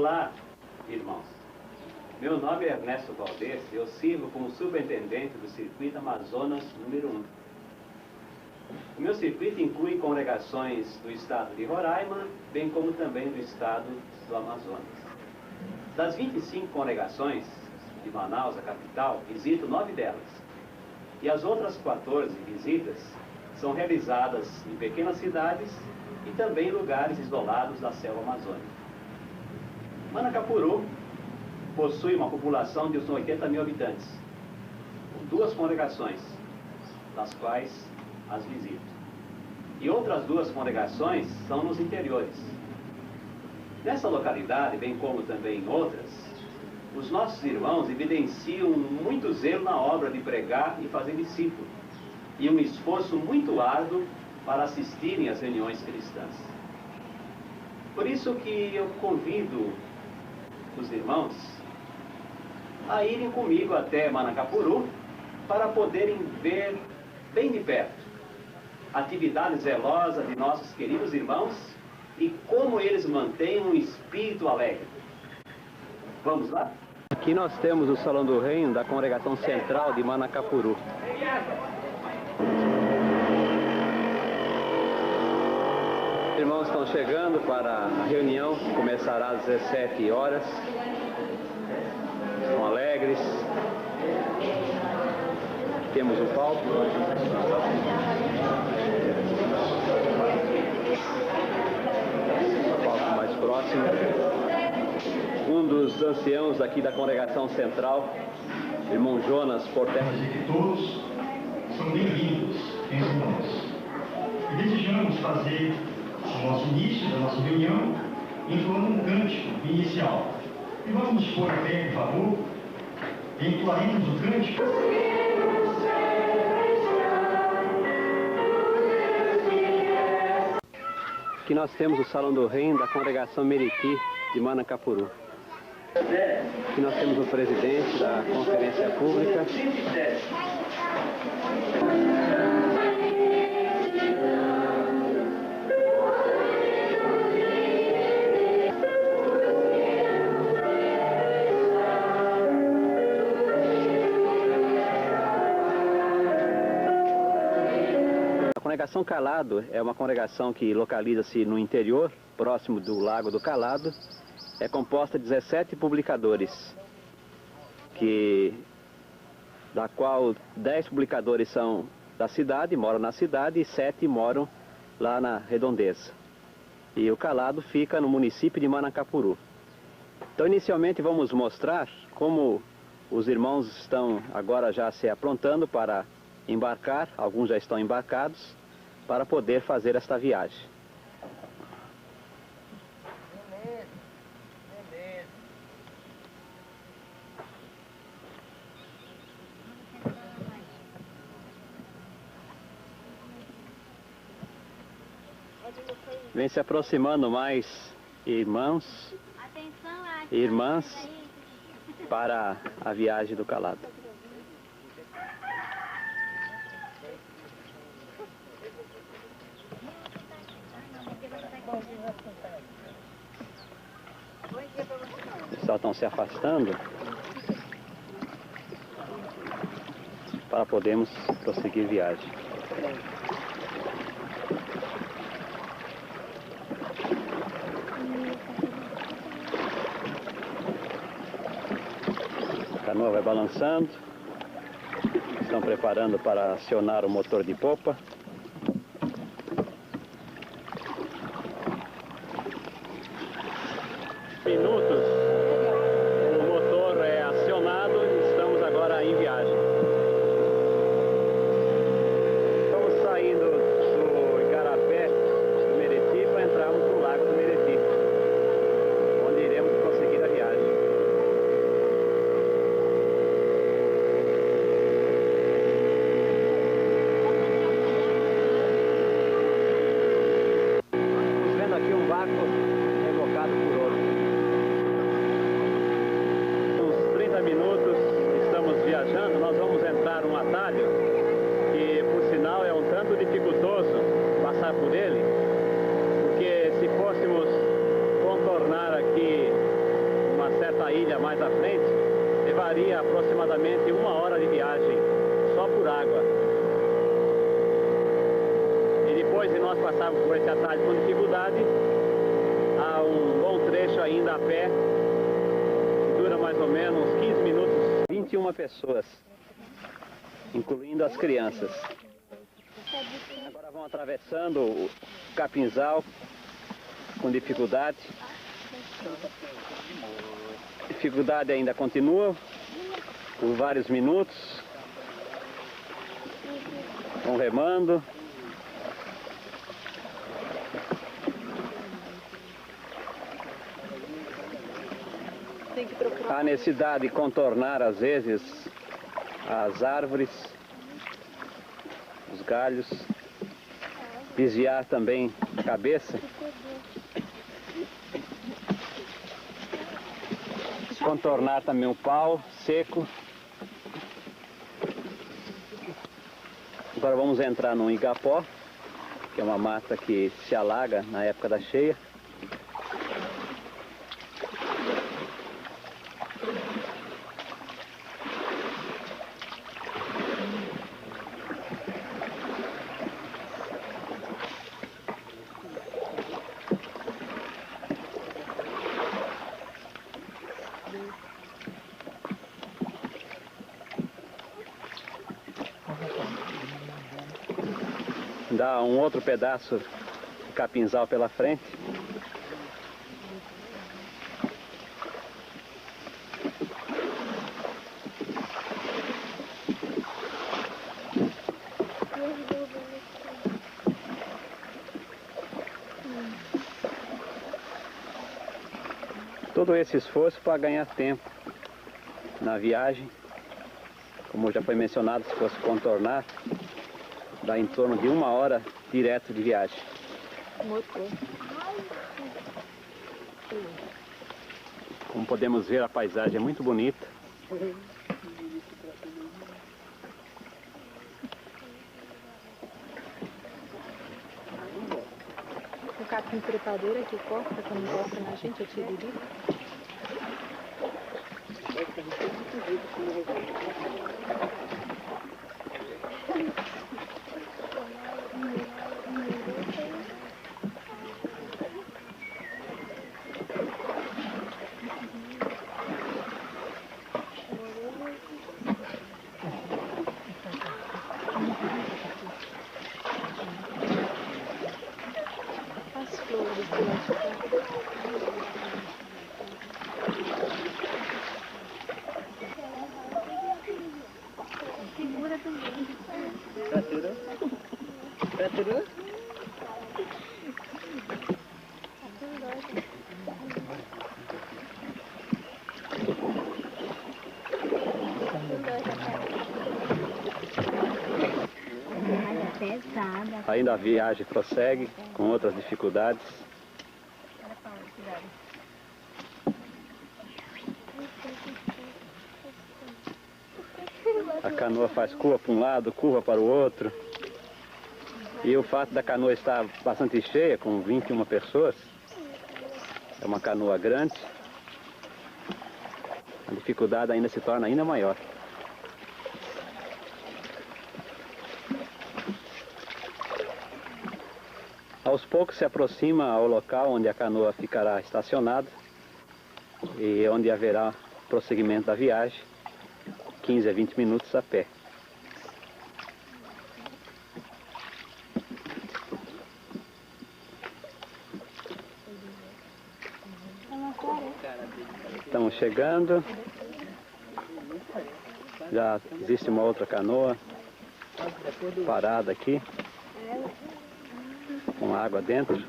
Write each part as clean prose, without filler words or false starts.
Olá, irmãos. Meu nome é Ernesto Valdez, eu sirvo como superintendente do Circuito Amazonas número 1. O meu circuito inclui congregações do estado de Roraima, bem como também do estado do Amazonas. Das 25 congregações de Manaus, a capital, visito 9 delas. E as outras 14 visitas são realizadas em pequenas cidades e também em lugares isolados da selva amazônica. Manacapuru possui uma população de uns 80 mil habitantes, com 2 congregações, das quais as visito. E outras 2 congregações são nos interiores. Nessa localidade, bem como também em outras, os nossos irmãos evidenciam muito zelo na obra de pregar e fazer discípulo, e um esforço muito árduo para assistirem às reuniões cristãs. Por isso que eu convido os irmãos a irem comigo até Manacapuru para poderem ver bem de perto a atividade zelosa de nossos queridos irmãos e como eles mantêm um espírito alegre. Vamos lá? Aqui nós temos o Salão do Reino da Congregação Central de Manacapuru. Os irmãos estão chegando para a reunião, que começará às 17 horas. Estão alegres. Temos o palco. O palco mais próximo. Um dos anciãos aqui da congregação central, irmão Jonas Portela. Que todos são bem-vindos, irmãos. E desejamos fazer o nosso início da nossa reunião entoando um cântico inicial. E vamos nos pôr a pé, por favor, e entoaremos o cântico. Aqui nós temos o Salão do Reino da congregação Meriti de Manacapuru. Aqui nós temos o presidente da Conferência Pública. A congregação Calado é uma congregação que localiza-se no interior, próximo do Lago do Calado. É composta de 17 publicadores, da qual 10 publicadores são da cidade, moram na cidade, e 7 moram lá na redondeza. E o Calado fica no município de Manacapuru. Então, inicialmente, vamos mostrar como os irmãos estão agora já se aprontando para embarcar, alguns já estão embarcados, para poder fazer esta viagem. Vem se aproximando mais irmãos e irmãs para a viagem do Calado. Os pessoal estão se afastando para podermos prosseguir viagem. A canoa vai balançando, estão preparando para acionar o motor de popa. Minutos, o motor é acionado e estamos agora em viagem. Estamos saindo do Igarapé, do Meriti, para entrarmos no Lago do Meriti, onde iremos prosseguir a viagem. ilha mais à frente, levaria aproximadamente 1 hora de viagem, só por água. E depois de nós passarmos por esse atalho com dificuldade, há um bom trecho ainda a pé, que dura mais ou menos uns 15 minutos. 21 pessoas, incluindo as crianças. Agora vão atravessando o capinzal com dificuldade. Dificuldade ainda continua por vários minutos. Vão remando. Há necessidade de contornar às vezes as árvores, os galhos, desviar também a cabeça. Contornar também o pau seco. Agora vamos entrar no igapó, que é uma mata que se alaga na época da cheia. Dá um outro pedaço de capinzal pela frente. Todo esse esforço para ganhar tempo na viagem. Como já foi mencionado, se fosse contornar, dá em torno de 1 hora direto de viagem. Motor. Como podemos ver, a paisagem é muito bonita. O capim trepadeira que corta quando corta na gente, eu tiro ali. As flores que lá segura também. Fratura? Fratura? Ainda a viagem prossegue com outras dificuldades. A canoa faz curva para um lado, curva para o outro. E o fato da canoa estar bastante cheia, com 21 pessoas, é uma canoa grande, a dificuldade ainda se torna ainda maior. Aos poucos se aproxima ao local onde a canoa ficará estacionada e onde haverá prosseguimento da viagem, 15 a 20 minutos a pé. Estamos chegando. Já existe uma outra canoa parada aqui, com água dentro.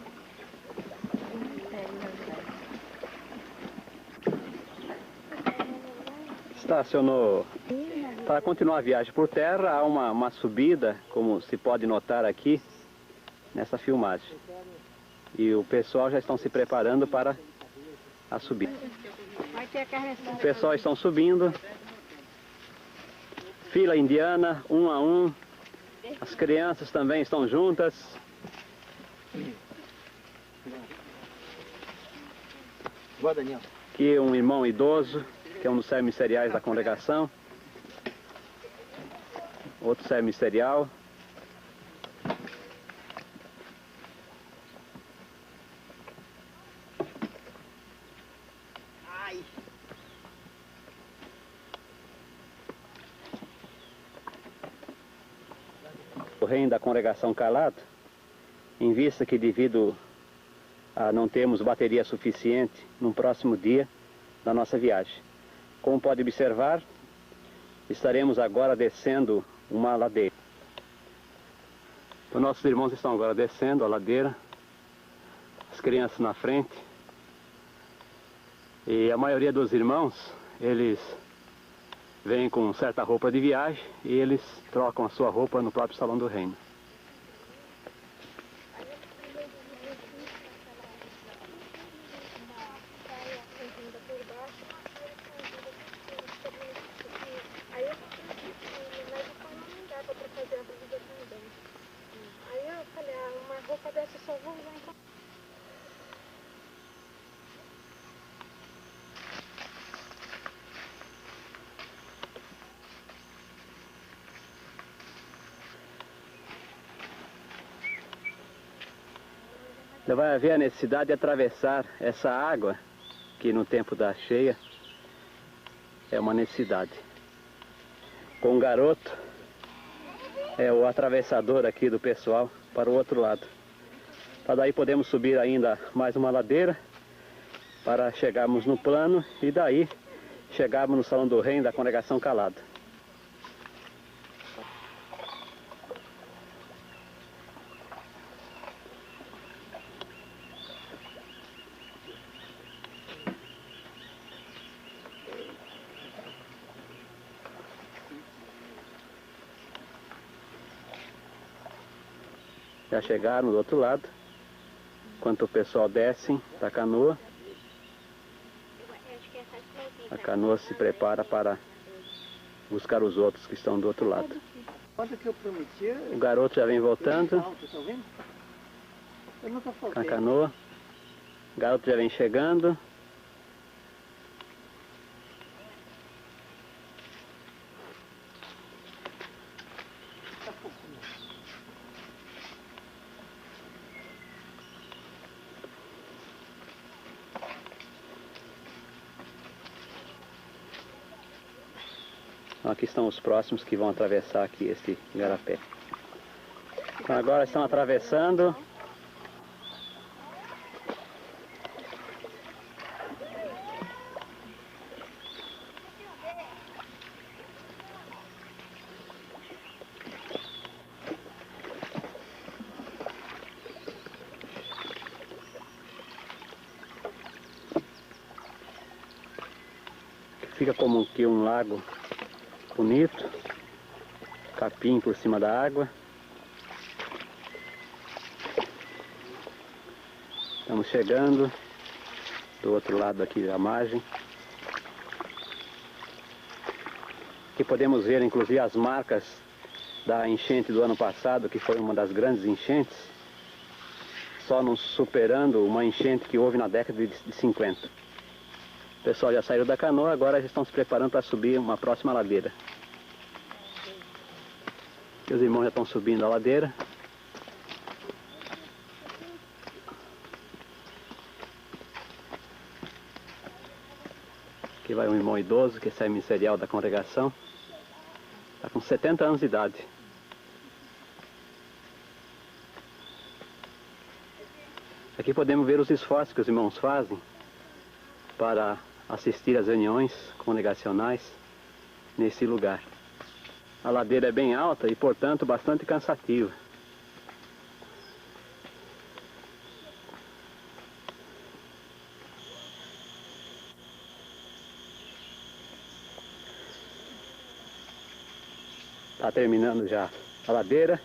Estacionou. Para continuar a viagem por terra, há uma subida, como se pode notar aqui, nessa filmagem. E o pessoal já estão se preparando para a subida. O pessoal estão subindo. Fila indiana, um a um. As crianças também estão juntas. Boa, Daniel. Aqui um irmão idoso, que é um dos servo-ministeriais da congregação. Outro servo-ministerial. O reino da congregação calado, em vista que devido a não termos bateria suficiente no próximo dia da nossa viagem. Como pode observar, estaremos agora descendo uma ladeira. Os nossos irmãos estão agora descendo a ladeira, as crianças na frente, e a maioria dos irmãos, eles vêm com certa roupa de viagem e eles trocam a sua roupa no próprio salão do reino. Vai haver a necessidade de atravessar essa água, que no tempo da cheia é uma necessidade. Com o garoto, é o atravessador aqui do pessoal para o outro lado. Para daí podemos subir ainda mais uma ladeira, para chegarmos no plano e daí chegarmos no salão do reino da congregação calada. Já chegaram do outro lado, enquanto o pessoal desce da canoa, a canoa se prepara para buscar os outros que estão do outro lado. O garoto já vem voltando com a canoa, o garoto já vem chegando. Aqui estão os próximos que vão atravessar aqui este igarapé. Então agora estão atravessando. Fica como que um lago bonito, capim por cima da água. Estamos chegando do outro lado aqui da margem. Aqui podemos ver inclusive as marcas da enchente do ano passado, que foi uma das grandes enchentes, só nos superando uma enchente que houve na década de 50. O pessoal já saiu da canoa, agora já estão se preparando para subir uma próxima ladeira. E os irmãos já estão subindo a ladeira. Aqui vai um irmão idoso, que é servo-ministerial da congregação. Está com 70 anos de idade. Aqui podemos ver os esforços que os irmãos fazem para assistir às reuniões congregacionais nesse lugar. A ladeira é bem alta e, portanto, bastante cansativa. Está terminando já a ladeira.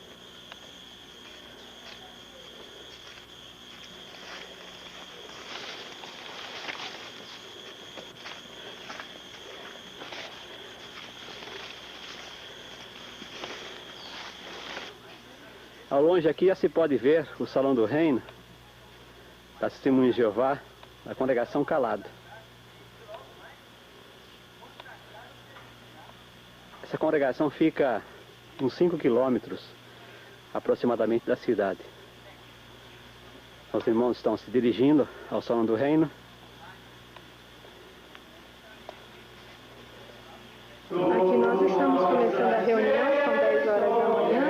Ao longe aqui já se pode ver o Salão do Reino, da Testemunha de Jeová, da Congregação Calada. Essa congregação fica uns 5 quilômetros aproximadamente da cidade. Os irmãos estão se dirigindo ao Salão do Reino. Aqui nós estamos começando a reunião, são 10 horas da manhã.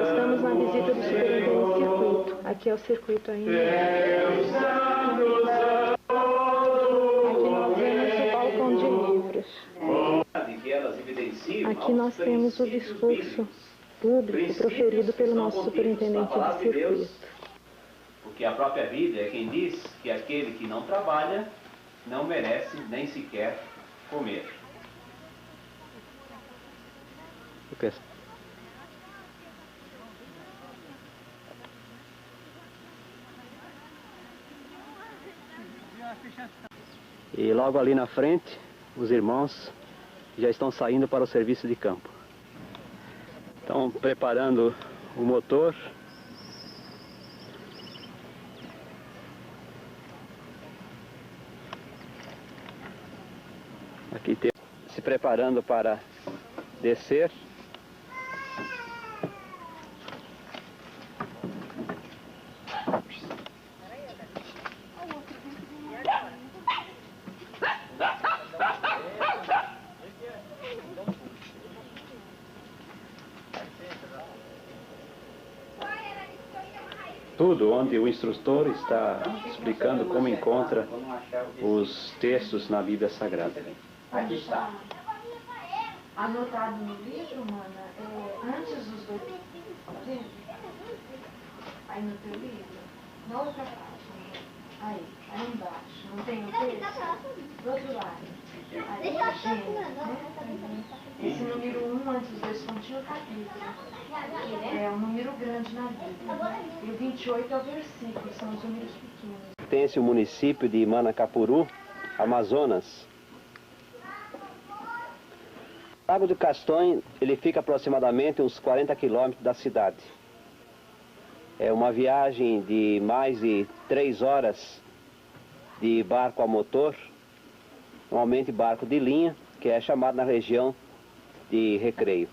Estamos na visita do superintendente circuito. Aqui é o circuito ainda. Aqui nós vemos o balcão de livros. Aqui nós temos o discurso público proferido pelo nosso superintendente de circuito. Porque a própria Bíblia é quem diz que aquele que não trabalha não merece nem sequer comer. E logo ali na frente, os irmãos já estão saindo para o serviço de campo. Estão preparando o motor. Aqui tem se preparando para descer. Tudo onde o instrutor está explicando como encontra os textos na Bíblia Sagrada. Aqui está. Anotado no livro, mana, antes dos dois. Aí no teu livro, na outra página. Aí embaixo. Não tem o texto? Do outro lado. Aí, Gênesis, né? Esse número 1 antes dos dois pontinhos é o capítulo. É um número grande na Bíblia. E o 28 é o versículo, são os números pequenos. Pertence ao município de Manacapuru, Amazonas. O Lago de Castonho, ele fica aproximadamente uns 40 quilômetros da cidade. É uma viagem de mais de 3 horas de barco a motor, normalmente barco de linha, que é chamado na região de Recreio.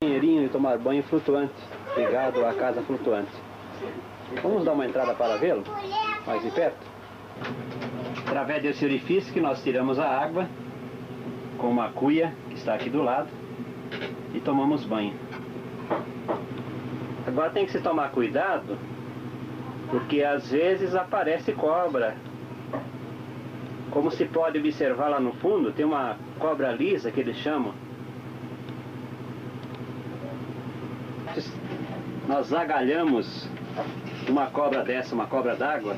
Banheirinho de tomar banho flutuante, ligado à casa flutuante. Vamos dar uma entrada para vê-lo, mais de perto? Através desse orifício que nós tiramos a água, com uma cuia que está aqui do lado, e tomamos banho. Agora tem que se tomar cuidado, porque às vezes aparece cobra. Como se pode observar lá no fundo, tem uma cobra lisa que eles chamam. Nós agalhamos uma cobra dessa, uma cobra d'água.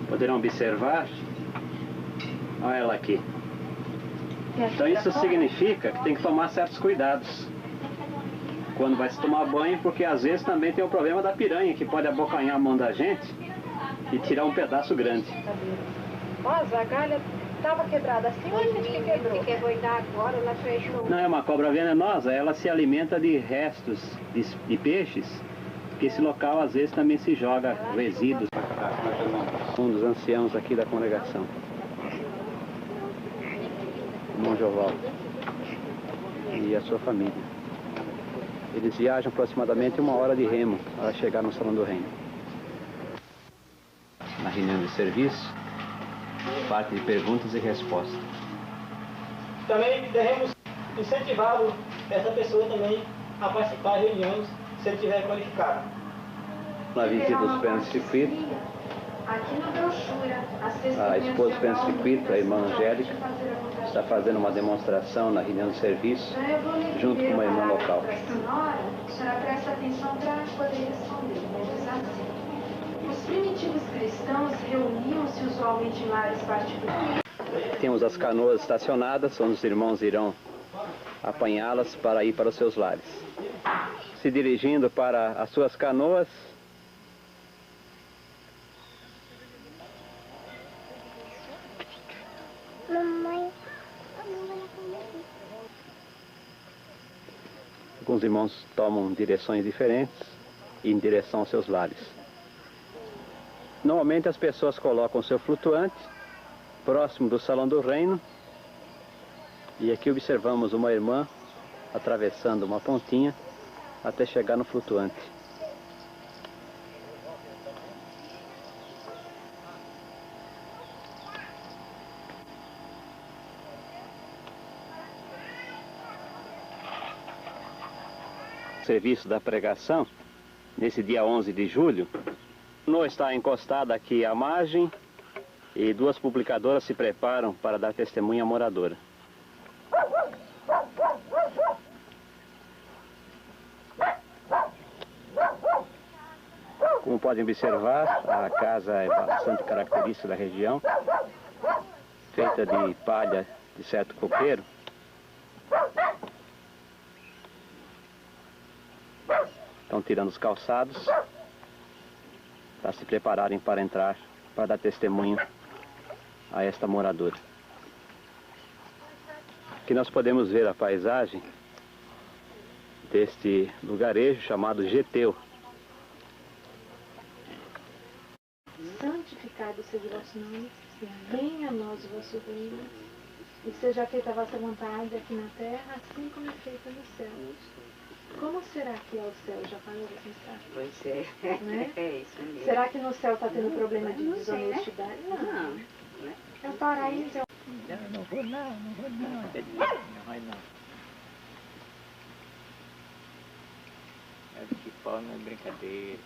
Poderão observar. Olha ela aqui. Então isso significa que tem que tomar certos cuidados quando vai se tomar banho, porque às vezes também tem o problema da piranha, que pode abocanhar a mão da gente e tirar um pedaço grande. Ó, a zagalha estava quebrada assim, ou a gente que quebrou? Que quebrou ainda agora, ela fechou. Não, é uma cobra venenosa, ela se alimenta de restos de peixes, porque esse local às vezes também se joga resíduos. Um dos anciãos aqui da congregação, o irmão Joval e a sua família. Eles viajam aproximadamente 1 hora de remo para chegar no Salão do Reino. Na reunião de serviço, parte de perguntas e respostas. Também devemos incentivar essa pessoa também a participar de reuniões, se ele estiver qualificado. Na visita do Superintendente Circuito, Aqui na brochura, a esposa do Superintendente Circuito, a irmã Angélica, está fazendo uma demonstração na reunião de serviço, junto com uma irmã local. A senhora presta atenção para poder responder. Diz assim: os primitivos cristãos reuniam-se usualmente em lares particulares. Temos as canoas estacionadas, onde os irmãos irão apanhá-las para ir para os seus lares. Se dirigindo para as suas canoas, alguns irmãos tomam direções diferentes em direção aos seus lares. Normalmente as pessoas colocam o seu flutuante próximo do Salão do Reino. E aqui observamos uma irmã atravessando uma pontinha até chegar no flutuante. O serviço da pregação, nesse dia 11 de julho, está encostada aqui à margem e duas publicadoras se preparam para dar testemunha à moradora. Como podem observar, a casa é bastante característica da região, feita de palha de certo coqueiro. Estão tirando os calçados para se prepararem para entrar, para dar testemunho a esta moradora. Aqui nós podemos ver a paisagem deste lugarejo chamado Geteu. Santificado seja o vosso nome, venha a nós o vosso reino, e seja feita a vossa vontade aqui na terra, assim como é feita no céu. Como será que é o céu? Já parou de pensar? Pois é, Né? é isso mesmo. Será que no céu está tendo problema de desonestidade? Não, né? É o paraíso. Não vou não. Não vai não. É de que forma é brincadeira.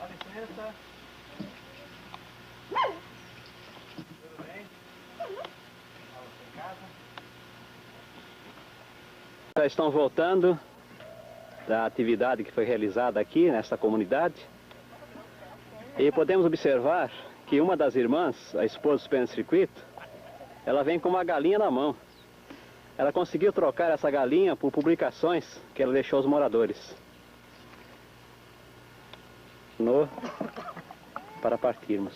Olha, licença. Tudo bem? Fala em casa. Já estão voltando da atividade que foi realizada aqui nesta comunidade. E podemos observar que uma das irmãs, a esposa do Superintendente Circuito, ela vem com uma galinha na mão. Ela conseguiu trocar essa galinha por publicações que ela deixou aos moradores. Para partirmos.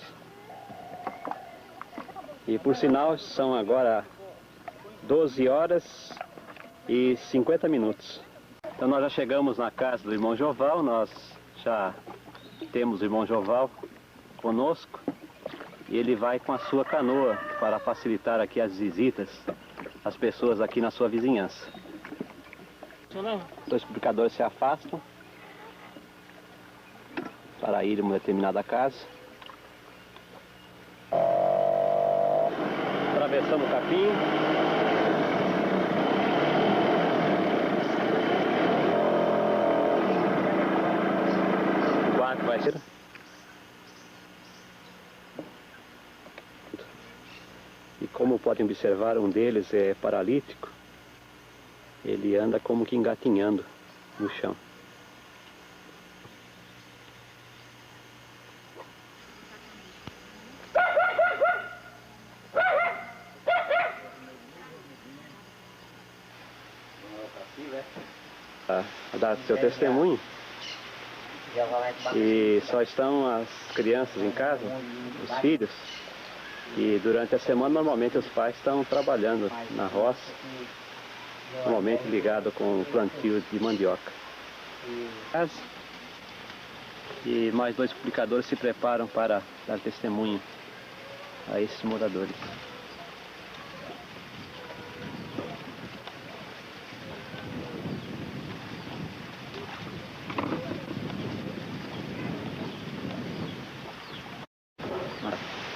E por sinal são agora 12 horas e 50 minutos. Então nós já chegamos na casa do irmão Joval, nós já temos o irmão Joval conosco e ele vai com a sua canoa para facilitar aqui as visitas às pessoas aqui na sua vizinhança. Os dois publicadores se afastam para ir a uma determinada casa. Atravessamos o capim. O barco vai ser. E como podem observar, um deles é paralítico. Ele anda como que engatinhando no chão. A dar seu testemunho. E só estão as crianças em casa, os filhos. E durante a semana normalmente os pais estão trabalhando na roça, normalmente ligado com o plantio de mandioca. E mais dois publicadores se preparam para dar testemunho a esses moradores.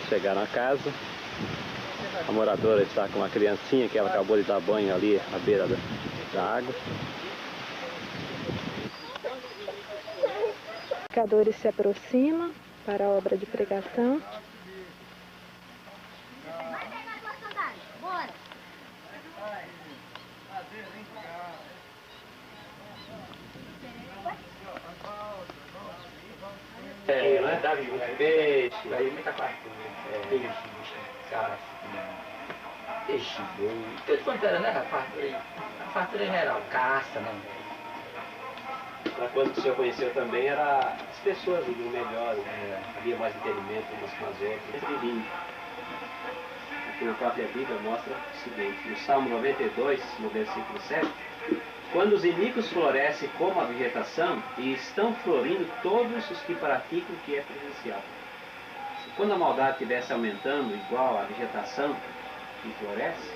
Chegaram a casa, a moradora está com uma criancinha que ela acabou de dar banho ali à beira da água. Os pescadores se aproximam para a obra de pregação. Peixe, aí muita fartura. Peixe, boi. Tudo quanto era, né? A fartura em geral, caça, né? Outra coisa que o senhor conheceu também era as pessoas viviam melhor, havia mais entendimento umas com as outras. Porque a própria Bíblia mostra o seguinte: no Salmo 92, no versículo 7, Quando os inimigos florescem como a vegetação, e estão florindo todos os que praticam o que é prejudicial. Quando a maldade estivesse aumentando igual a vegetação que floresce,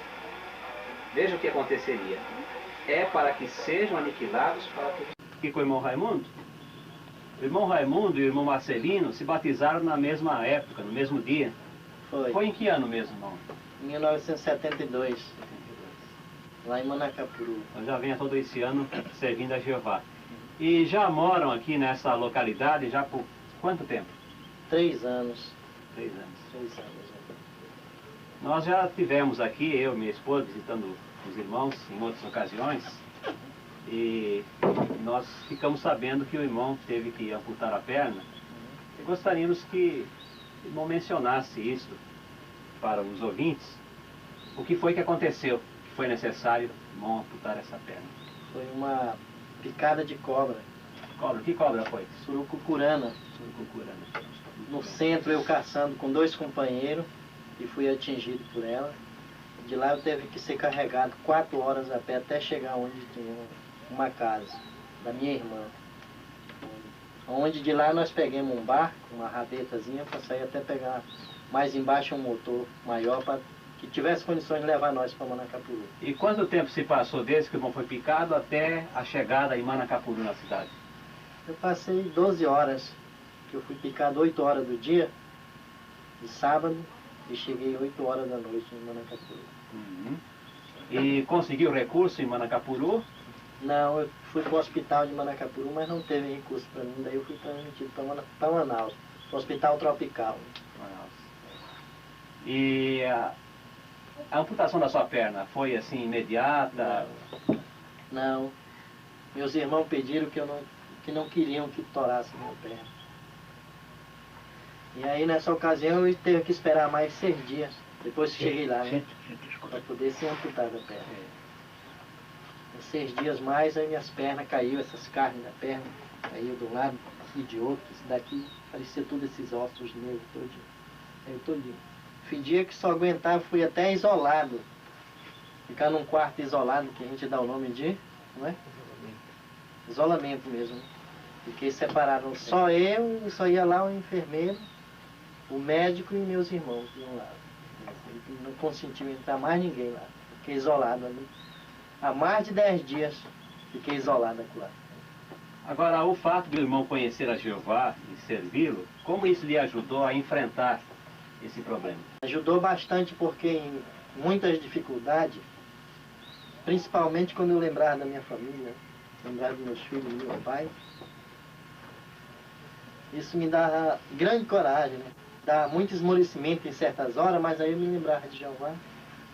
veja o que aconteceria. É para que sejam aniquilados para que... Aqui com o irmão Raimundo? O irmão Raimundo e o irmão Marcelino se batizaram na mesma época, no mesmo dia. Foi em que ano mesmo, irmão? 1972, lá em Manacapuru. Eu já venho todo esse ano servindo a Jeová. E já moram aqui nessa localidade já por quanto tempo? 3 anos. 3 anos. 3 anos. Nós já tivemos aqui, eu e minha esposa, visitando os irmãos em outras ocasiões. E nós ficamos sabendo que o irmão teve que amputar a perna. E gostaríamos que o irmão mencionasse isso para os ouvintes. O que foi que aconteceu, que foi necessário o irmão amputar essa perna? Foi uma picada de cobra. Cobra? Que cobra foi? Surucucurana. Surucucurana. No centro eu caçando com 2 companheiros e fui atingido por ela. De lá eu teve que ser carregado 4 horas a pé até chegar onde tinha uma casa da minha irmã. Onde de lá nós pegamos um barco, uma rabetazinha, para sair até pegar mais embaixo um motor maior para que tivesse condições de levar nós para Manacapuru. E quanto tempo se passou desde que o irmão foi picado até a chegada em Manacapuru na cidade? Eu passei 12 horas, que eu fui picado 8 horas do dia, de sábado, e cheguei 8 horas da noite em Manacapuru. Uhum. E conseguiu recurso em Manacapuru? Não, eu fui para o hospital de Manacapuru, mas não teve recurso para mim, daí eu fui transmitido para Manaus, para o hospital tropical. E a amputação da sua perna foi assim imediata? Não. Meus irmãos pediram que não queriam que torasse minha perna. E aí nessa ocasião eu teve que esperar mais 6 dias, depois que cheguei lá, né, para poder ser amputada a perna. 6 dias mais, aí minhas pernas caíram, essas carnes da perna, caiu de um lado e de outro, esse daqui, parecia tudo esses ossos meus todinho. Aí todinho. Fui dia que só aguentava, fui até isolado. Ficar num quarto isolado, que a gente dá o nome de, não é? Isolamento mesmo. Fiquei separado, só eu, só ia lá o enfermeiro, o médico e meus irmãos de um lado. Não consentiu entrar mais ninguém lá. Fiquei isolado ali. Há mais de 10 dias fiquei isolado lá. Agora, o fato do irmão conhecer a Jeová e servi-lo, como isso lhe ajudou a enfrentar esse problema? Ajudou bastante porque em muitas dificuldades, principalmente quando eu lembrava da minha família, lembrava dos meus filhos e do meu pai, isso me dá grande coragem, né? Dá muito esmorecimento em certas horas, mas aí eu me lembrava de Jeová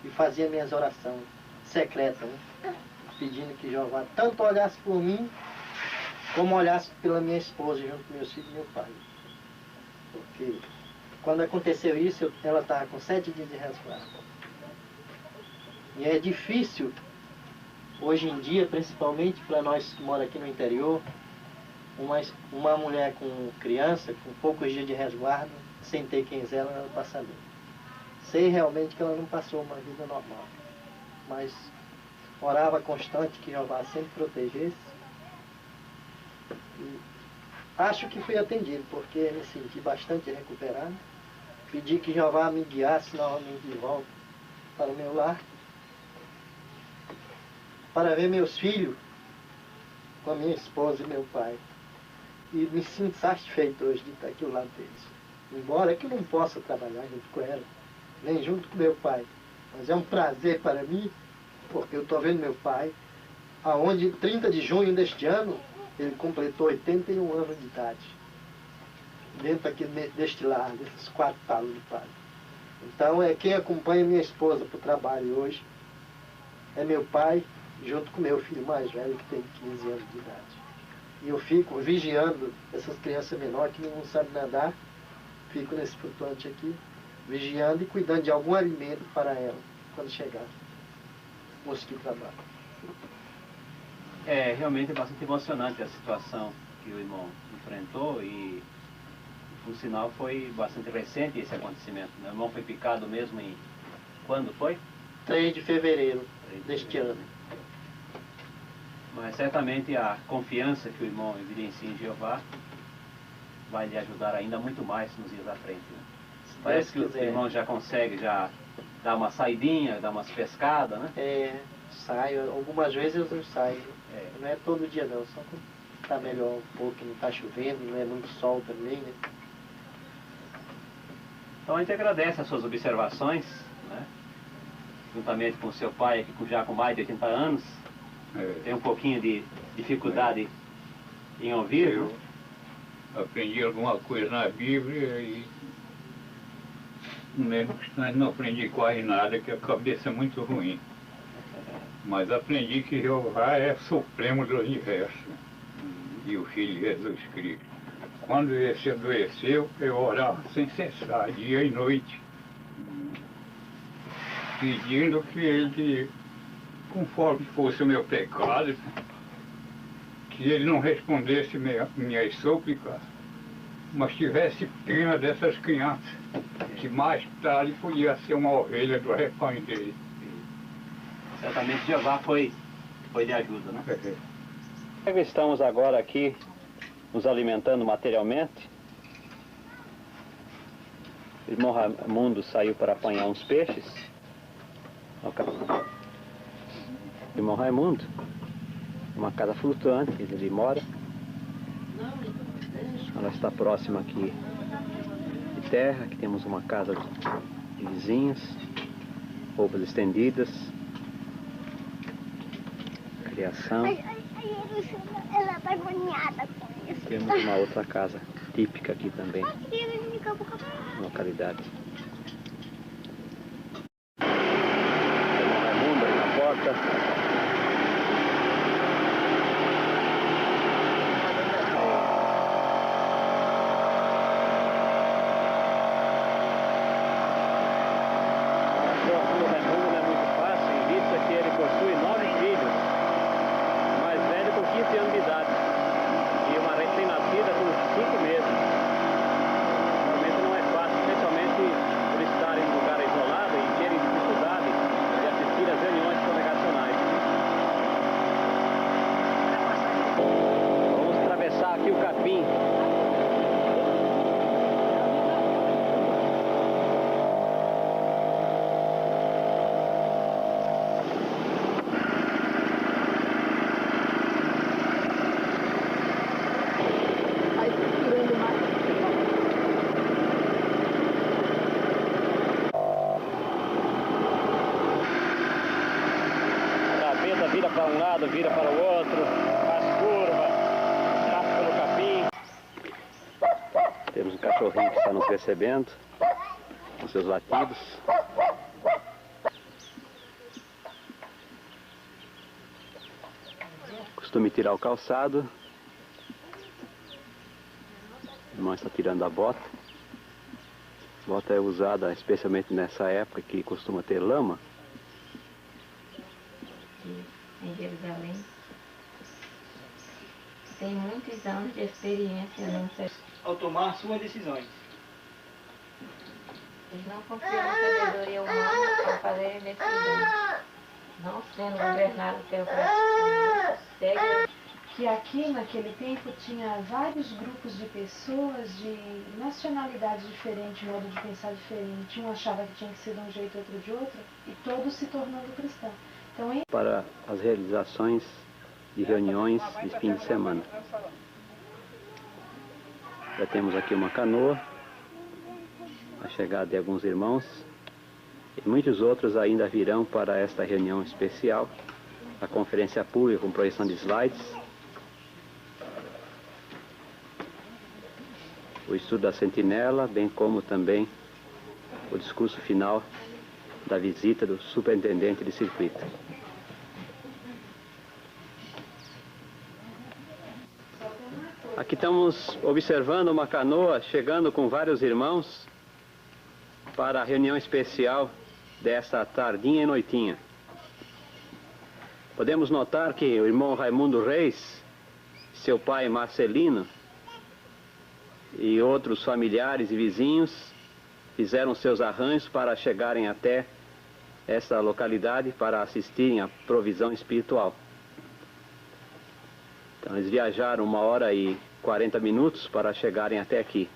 e fazia minhas orações secretas, né? Pedindo que Jeová tanto olhasse por mim, como olhasse pela minha esposa, junto com meus filhos e meu pai. Porque quando aconteceu isso, ela estava com 7 dias de resguardo. E é difícil, hoje em dia, principalmente para nós que moramos aqui no interior, uma mulher com criança, com poucos dias de resguardo, sem ter quem zela, ela passar bem. Sei realmente que ela não passou uma vida normal, mas orava constante que Jeová sempre protegesse. E acho que fui atendido, porque me senti bastante recuperado. Pedi que Jeová me guiasse novamente de volta para o meu lar, para ver meus filhos com a minha esposa e meu pai. E me sinto satisfeito hoje de estar aqui ao lado deles. Embora que eu não possa trabalhar junto com ela, nem junto com meu pai. Mas é um prazer para mim, porque eu estou vendo meu pai, aonde 30 de junho deste ano, ele completou 81 anos de idade. Dentro aqui deste lar, desses 4 talos de pai. Então é quem acompanha minha esposa para o trabalho hoje, é meu pai, junto com meu filho mais velho, que tem 15 anos de idade. E eu fico vigiando essas crianças menores que não sabem nadar, fico nesse flutuante aqui, vigiando e cuidando de algum alimento para ela, quando chegar. Mosquito trabalho. É, realmente é bastante emocionante a situação que o irmão enfrentou e, por sinal, foi bastante recente esse acontecimento. Meu irmão foi picado mesmo em... Quando foi? 3 de fevereiro deste ano. Mas certamente a confiança que o irmão evidencia em Jeová vai lhe ajudar ainda muito mais nos dias à frente. Né? Parece que os irmãos já conseguem já dar uma saidinha, dar umas pescadas, né? É, saio. Algumas vezes eu saio. Não é todo dia não, só quando tá melhor um pouco, não tá chovendo, não é muito sol também, né? Então a gente agradece as suas observações, né? Juntamente com o seu pai, que já com mais de 80 anos, tem um pouquinho de dificuldade em ouvir. Eu aprendi alguma coisa na Bíblia e não aprendi quase nada, que a cabeça é muito ruim. Mas aprendi que Jeová é supremo do universo e o Filho de Jesus Cristo. Quando esse adoeceu, eu orava sem cessar, dia e noite, pedindo que ele, conforme fosse o meu pecado, que ele não respondesse minhas súplicas, mas tivesse pena dessas crianças, que mais tarde podia ser uma ovelha do rebanho dele. Certamente Jeová foi de ajuda, né? Estamos agora aqui nos alimentando materialmente. O irmão Raimundo saiu para apanhar uns peixes. Irmão Raimundo, uma casa flutuante que ele mora. Ela está próxima aqui de terra, aqui temos uma casa de vizinhos, roupas estendidas, criação. Ela está agoniada com isso. Temos uma outra casa típica aqui também, na localidade. Irmão Raimundo aí na porta. Vira para um lado, vira para o outro, faz curva, passa pelo capim. Temos um cachorrinho que está nos recebendo, com seus latidos. Costume tirar o calçado. O irmão está tirando a bota. A bota é usada especialmente nessa época que costuma ter lama. Em Jerusalém. Tem muitos anos de experiência ao tomar suas decisões. Eles não confiam na sabedoria humana para fazer decisões, não sendo governados pelo coração. Que aqui naquele tempo tinha vários grupos de pessoas de nacionalidades diferentes, modo de pensar diferente. Um achava que tinha que ser de um jeito, outro de outro, e todos se tornando cristãos. Então, para as realizações de reuniões de fim de semana. Já temos aqui uma canoa, a chegada de alguns irmãos, e muitos outros ainda virão para esta reunião especial, a conferência pública com projeção de slides, o estudo da sentinela, bem como também o discurso final da visita do superintendente de circuito. Aqui estamos observando uma canoa chegando com vários irmãos para a reunião especial desta tardinha e noitinha. Podemos notar que o irmão Raimundo Reis, seu pai Marcelino e outros familiares e vizinhos fizeram seus arranjos para chegarem até essa localidade para assistirem à provisão espiritual. Então eles viajaram 1h40 para chegarem até aqui,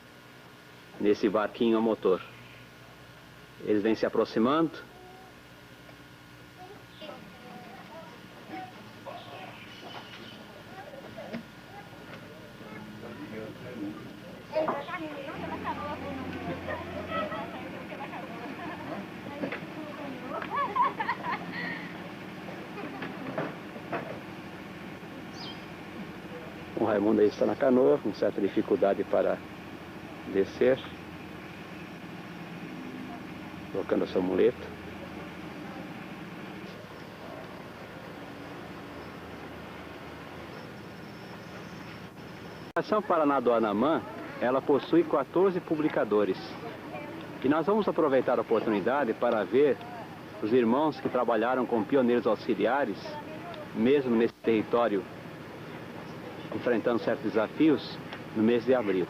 nesse barquinho a motor. Eles vêm se aproximando. O Raimundo aí está na canoa, com certa dificuldade para descer, colocando a sua muleta. A Associação Paraná do Anamã, ela possui 14 publicadores. E nós vamos aproveitar a oportunidade para ver os irmãos que trabalharam com pioneiros auxiliares, mesmo nesse território, enfrentando certos desafios, no mês de abril.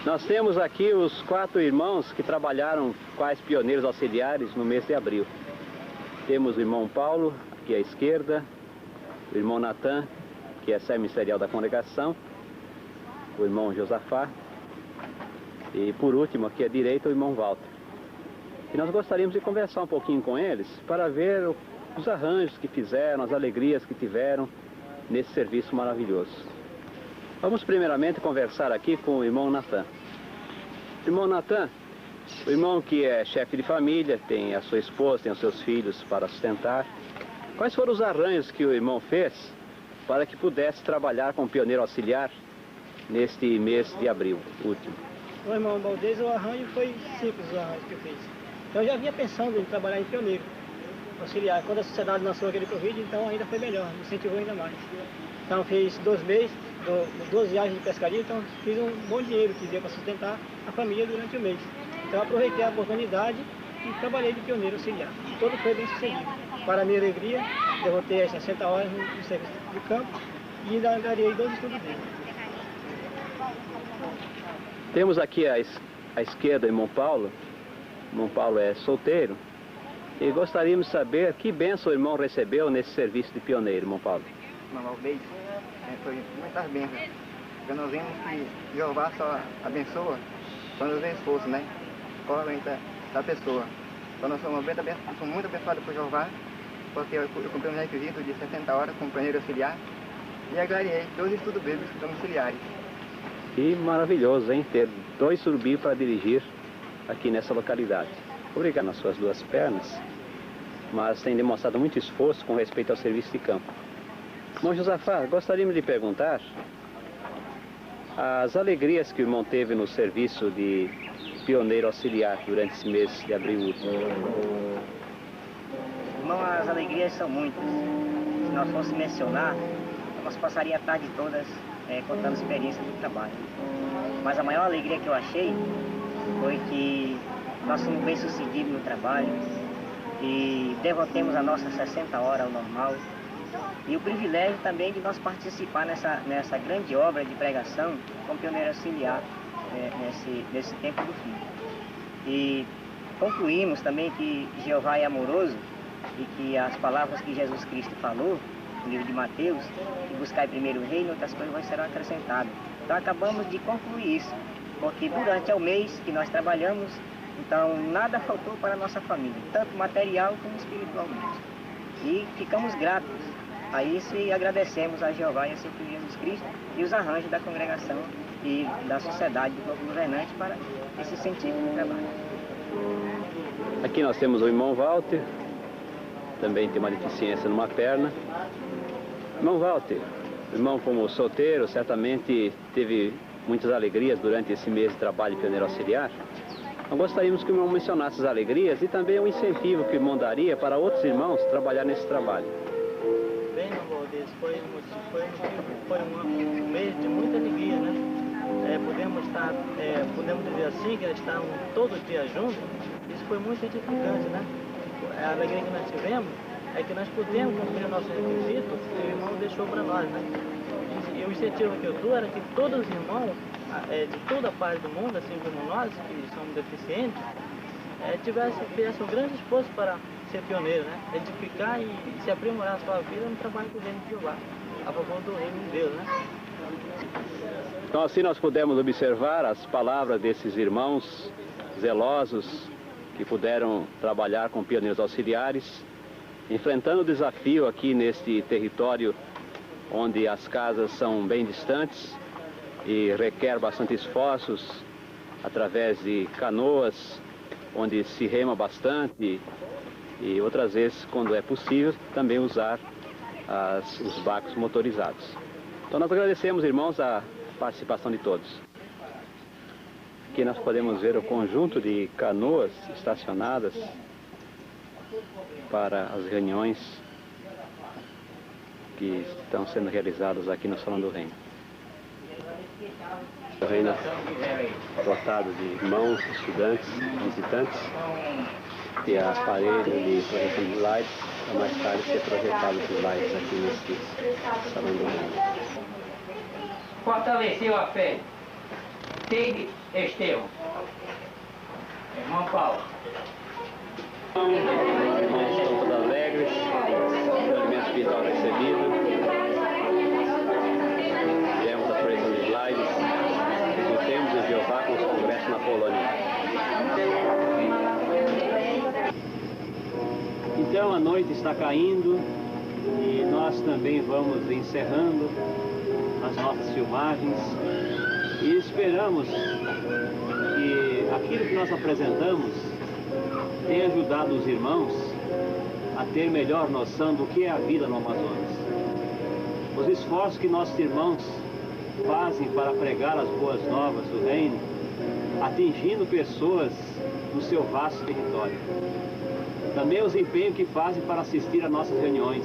Nós temos aqui os 4 irmãos que trabalharam quais pioneiros auxiliares no mês de abril. Temos o irmão Paulo, aqui à esquerda, o irmão Natan, que é servo-ministerial da congregação, o irmão Josafá, e por último, aqui à direita, o irmão Walter. E nós gostaríamos de conversar um pouquinho com eles para ver os arranjos que fizeram, as alegrias que tiveram nesse serviço maravilhoso. Vamos primeiramente conversar aqui com o irmão Natan. Irmão Natan, o irmão que é chefe de família, tem a sua esposa, tem os seus filhos para sustentar. Quais foram os arranjos que o irmão fez para que pudesse trabalhar como pioneiro auxiliar neste mês de abril último? O irmão Valdez, o arranjo foi simples, o arranjo que eu fiz. Eu já vinha pensando em trabalhar em pioneiro auxiliar. Quando a sociedade lançou aquele Covid, então ainda foi melhor, me incentivou ainda mais. Então fiz 2 meses, 12 viagens de pescaria, então fiz um bom dinheiro que deu para sustentar a família durante o mês. Então aproveitei a oportunidade e trabalhei de pioneiro auxiliar. Todo foi bem sucedido. Para a minha alegria, derrotei as 60 horas no serviço de campo e ainda angariei 2 estudos dele. Temos aqui à esquerda o irmão Paulo. O irmão Paulo é solteiro. E gostaríamos de saber que bênção o irmão recebeu nesse serviço de pioneiro, irmão Paulo. Irmão Valdez, foi muitas bênçãos. Porque nós vemos que Jeová só abençoa quando vê esforço, né? Provavelmente da pessoa. Então nós somos muito abençoados por Jeová, porque eu cumpri um requisito de 60 horas como pioneiro auxiliar e agariei 2 estudos bíblicos domiciliares. Que maravilhoso, hein? Ter 2 surubins para dirigir aqui nessa localidade. Obrigado nas suas 2 pernas, mas tem demonstrado muito esforço com respeito ao serviço de campo. Irmão Josafá, gostaríamos de perguntar as alegrias que o irmão teve no serviço de pioneiro auxiliar durante esse mês de abril último. Irmão, as alegrias são muitas. Se nós fôssemos mencionar, nós passaríamos a tarde todas contando experiências de trabalho. Mas a maior alegria que eu achei foi que nós fomos bem sucedidos no trabalho e derrotemos a nossa 60 horas ao normal. E o privilégio também de nós participar nessa grande obra de pregação como pioneiro auxiliar nesse tempo do fim. E concluímos também que Jeová é amoroso e que as palavras que Jesus Cristo falou no livro de Mateus, que buscai primeiro o reino, outras coisas serão acrescentadas. Então acabamos de concluir isso, porque durante o mês que nós trabalhamos, então nada faltou para a nossa família, tanto material como espiritualmente. E ficamos gratos a isso e agradecemos a Jeová e a seu Filho Jesus Cristo e os arranjos da congregação e da sociedade do novo governante para esse sentido de trabalho. Aqui nós temos o irmão Walter, também tem uma deficiência numa perna. Irmão Walter, irmão como solteiro, certamente teve muitas alegrias durante esse mês de trabalho de pioneiro auxiliar. Nós gostaríamos que o irmão mencionasse as alegrias e também o incentivo que o irmão daria para outros irmãos trabalhar nesse trabalho. Bem, irmão Valdez, foi um mês de muita alegria, né? Podemos dizer assim, que eles estavam todo dia juntos. Isso foi muito edificante, né? A alegria que nós tivemos é que nós pudemos cumprir o nosso requisito que o irmão deixou para nós, né? E o incentivo que eu dou era que todos os irmãos de toda a parte do mundo, assim como nós, que somos deficientes, tivessem um grande esforço para ser pioneiro, né? Edificar e se aprimorar a sua vida no trabalho do reino de Jeová. a favor do reino de Deus, né? Então assim nós pudemos observar as palavras desses irmãos zelosos que puderam trabalhar com pioneiros auxiliares, enfrentando o desafio aqui neste território onde as casas são bem distantes e requer bastante esforços através de canoas, onde se rema bastante e outras vezes, quando é possível, também usar os barcos motorizados. Então nós agradecemos, irmãos, a participação de todos. Aqui nós podemos ver o conjunto de canoas estacionadas para as reuniões que estão sendo realizadas aqui no Salão do Reino. O reino lotado de irmãos, estudantes, visitantes, e a parede de projeção de lights, para mais tarde ser projetado os lights aqui nesse Salão do Reino. Fortaleceu a fé. Teve Estevão. Irmão Paulo. Irmãos estão todos alegres, o alimento espiritual recebido. Viemos da projeção de slides, discutimos em Jeová com os congressos na Polônia. Então a noite está caindo e nós também vamos encerrando as nossas filmagens e esperamos que aquilo que nós apresentamos tenha ajudado os irmãos a ter melhor noção do que é a vida no Amazonas. Os esforços que nossos irmãos fazem para pregar as boas novas do reino, atingindo pessoas no seu vasto território. Também os empenhos que fazem para assistir a nossas reuniões,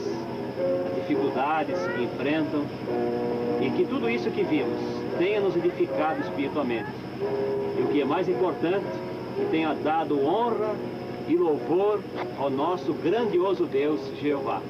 dificuldades que enfrentam, e que tudo isso que vimos tenha nos edificado espiritualmente. E o que é mais importante, que tenha dado honra e louvor ao nosso grandioso Deus, Jeová.